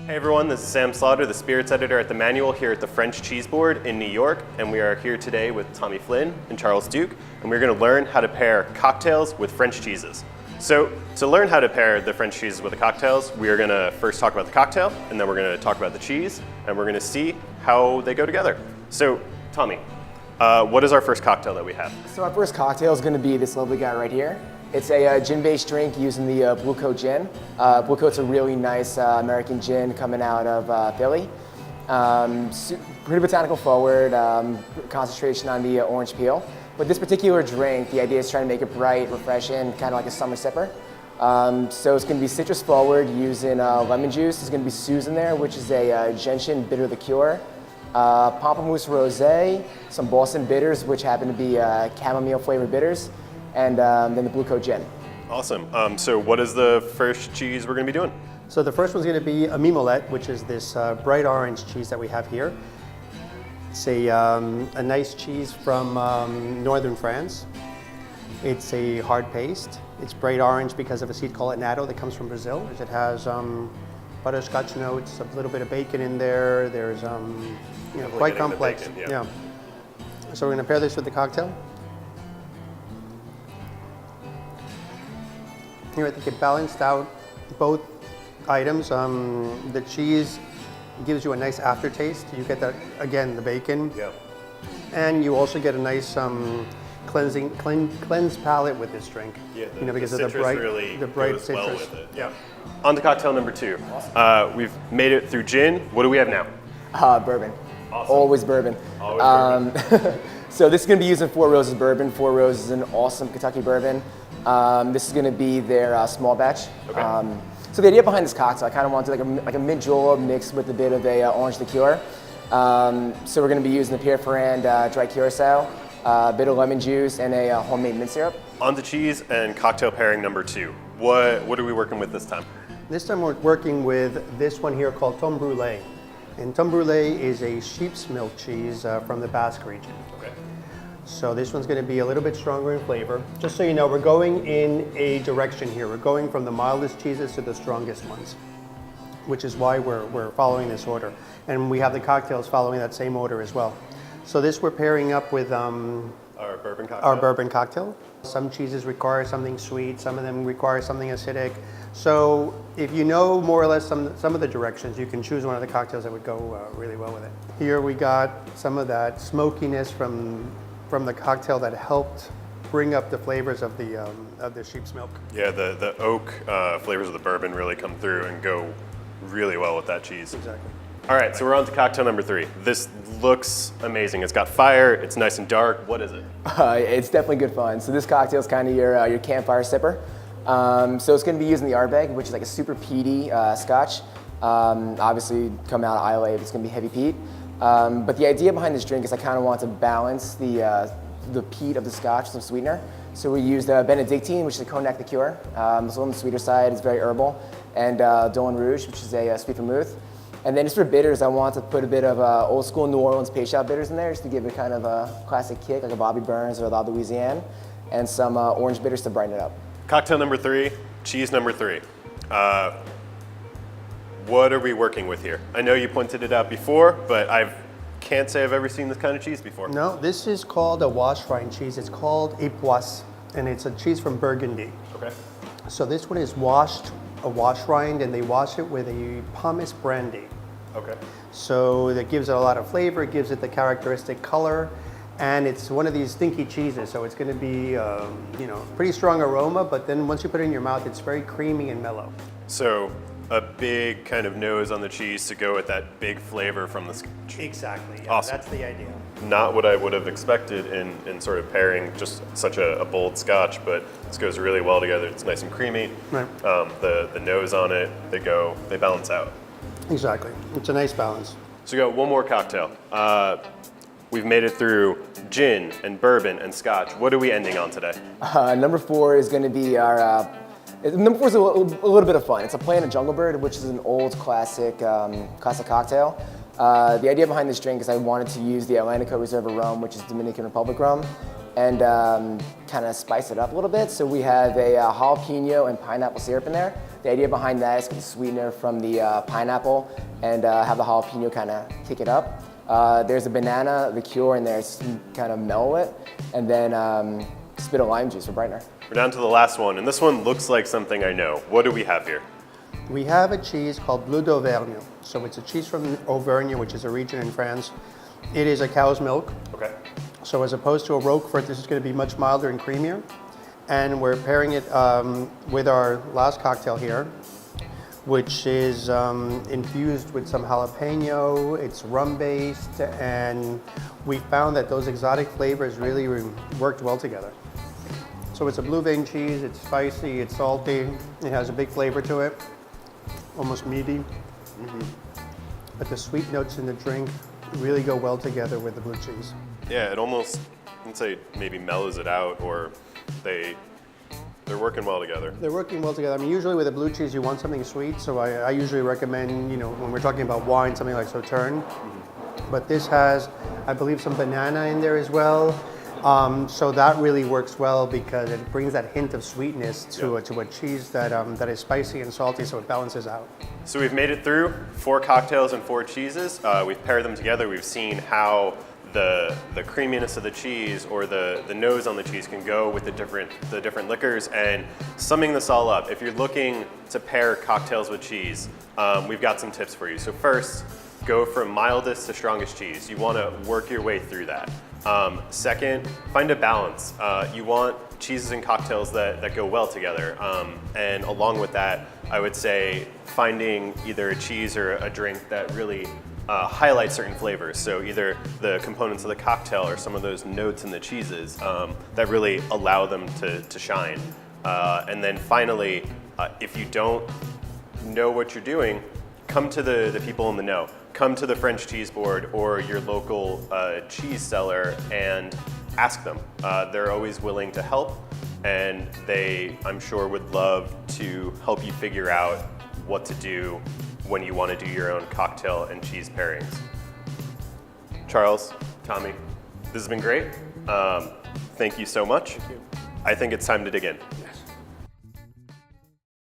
Hey everyone, this is Sam Slaughter, the spirits editor at The Manual here at the French Cheese Board in New York, and we are here today with Tomme Flynn and Charles Duque, and we're going to learn how to pair cocktails with French cheeses. So to learn how to pair the French cheeses with the cocktails, we are going to first talk about the cocktail, and then we're going to talk about the cheese, and we're going to see how they go together. So Tomme, what is our first cocktail that we have? So our first cocktail is going to be this lovely guy right here. It's a gin-based drink using the Duque gin. Duque's a really nice American gin coming out of Philly. Pretty botanical forward, concentration on the orange peel. But this particular drink, the idea is trying to make it bright, refreshing, kind of like a summer sipper. So it's going to be citrus forward using lemon juice. There's going to be Suze in there, which is a gentian bitter liqueur. Pamplemousse rosé, some Boston bitters, which happen to be chamomile flavored bitters, and then the Duque gin. Awesome. So what is the first cheese we're going to be doing? So the first one's going to be a Mimolette, which is this bright orange cheese that we have here. It's a nice cheese from northern France. It's a hard paste. It's bright orange because of a seed called annatto that comes from Brazil. It has butterscotch notes, a little bit of bacon in there. There's quite complex. Bacon, yeah. So we're going to pair this with the cocktail. Here I think it balanced out both items. The cheese gives you a nice aftertaste. You get that, again, the bacon. Yeah. And you also get a nice cleansed palate with this drink. Yeah, because the of the bright, really bright goes citrus. well with it. Yeah. On to cocktail number two. Awesome. We've made it through gin. What do we have now? Bourbon. Awesome. Always bourbon. Always bourbon. So this is going to be using Four Roses bourbon. Four Roses is an awesome Kentucky bourbon. This is going to be their small batch. Okay. So the idea behind this cocktail, I kind of wanted like a mint julep mixed with a bit of a orange liqueur. So we're going to be using the Pierre Ferrand dry curacao, a bit of lemon juice, and a homemade mint syrup. On to cheese and cocktail pairing number two. What are we working with this time? This time we're working with this one here called Tomme Brulee. And Tomme Brulee is a sheep's milk cheese from the Basque region. Okay. So this one's going to be a little bit stronger in flavor. Just so you know, we're going in a direction here. We're going from the mildest cheeses to the strongest ones, which is why we're following this order. And we have the cocktails following that same order as well. So this we're pairing up with our bourbon cocktail. Our bourbon cocktail. Some cheeses require something sweet, some of them require something acidic. So if you know more or less some of the directions, you can choose one of the cocktails that would go really well with it. Here we got some of that smokiness from the cocktail that helped bring up the flavors of the sheep's milk. Yeah, the oak flavors of the bourbon really come through and go really well with that cheese. Exactly. All right, so we're on to cocktail number three. This looks amazing. It's got fire, it's nice and dark. What is it? It's definitely good fun. So this cocktail is kind of your campfire sipper. So it's going to be using the Ardbeg, which is like a super peaty Scotch. Obviously, coming out of Islay, it's going to be heavy peat. But the idea behind this drink is I kind of want to balance the peat of the Scotch with some sweetener. So we used Benedictine, which is a cognac liqueur. It's a little on the sweeter side. It's very herbal. And Dolan Rouge, which is a sweet vermouth. And then just for bitters, I want to put a bit of old school New Orleans Peychaud bitters in there just to give it kind of a classic kick, like a Bobby Burns or a La Louisiane, and some orange bitters to brighten it up. Cocktail number three, cheese number three. What are we working with here? I know you pointed it out before, but I can't say I've ever seen this kind of cheese before. No, this is called a wash rind cheese. It's called Aplus, and it's a cheese from Burgundy. Okay. So this one is a wash rind, and they wash it with a pumice brandy. Okay. So that gives it a lot of flavor, it gives it the characteristic color, and it's one of these stinky cheeses, so it's going to be pretty strong aroma, but then once you put it in your mouth, it's very creamy and mellow. So a big kind of nose on the cheese to go with that big flavor from the Scotch. Exactly, yeah, Awesome. That's the idea. Not what I would have expected in sort of pairing just such a bold Scotch, but this goes really well together. It's nice and creamy. Right. The nose on it, they balance out. Exactly, it's a nice balance. So we got one more cocktail. We've made it through gin and bourbon and Scotch. What are we ending on today? Number four is going to be our. Number four is a little bit of fun. It's a Plain of Jungle Bird, which is an old classic cocktail. The idea behind this drink is I wanted to use the Atlantico Reserva rum, which is Dominican Republic rum, and kind of spice it up a little bit. So we have a jalapeno and pineapple syrup in there. The idea behind that is to sweetener from the pineapple and have the jalapeno kind of kick it up. There's a banana liqueur in there to kind of mellow it, and then a bit of lime juice for brightener. We're down to the last one, and this one looks like something I know. What do we have here? We have a cheese called Bleu d'Auvergne. So it's a cheese from Auvergne, which is a region in France. It is a cow's milk. Okay. So as opposed to a Roquefort, this is going to be much milder and creamier. And we're pairing it with our last cocktail here, which is infused with some jalapeno. It's rum-based, and we found that those exotic flavors really worked well together. So it's a blue vein cheese, it's spicy, it's salty, it has a big flavor to it, almost meaty. But the sweet notes in the drink really go well together with the blue cheese. Yeah, it almost, I'd say maybe mellows it out, or they're working well together. They're working well together. I mean, usually with a blue cheese, you want something sweet, so I usually recommend, you know, when we're talking about wine, something like Sauterne. But this has, I believe, some banana in there as well. So that really works well because it brings that hint of sweetness to a cheese that is spicy and salty, so it balances out. So we've made it through 4 cocktails and 4 cheeses. We've paired them together. We've seen how the creaminess of the cheese or the nose on the cheese can go with the different liquors. And summing this all up, if you're looking to pair cocktails with cheese, we've got some tips for you. So first, go from mildest to strongest cheese. You want to work your way through that. Second, find a balance. You want cheeses and cocktails that go well together. And along with that, I would say finding either a cheese or a drink that really highlights certain flavors. So either the components of the cocktail or some of those notes in the cheeses that really allow them to shine. And then finally, if you don't know what you're doing, come to the people in the know. Come to the French Cheese Board or your local cheese seller and ask them. They're always willing to help, and they, I'm sure, would love to help you figure out what to do when you want to do your own cocktail and cheese pairings. Charles, Tommy, this has been great. Thank you so much. Thank you. I think it's time to dig in.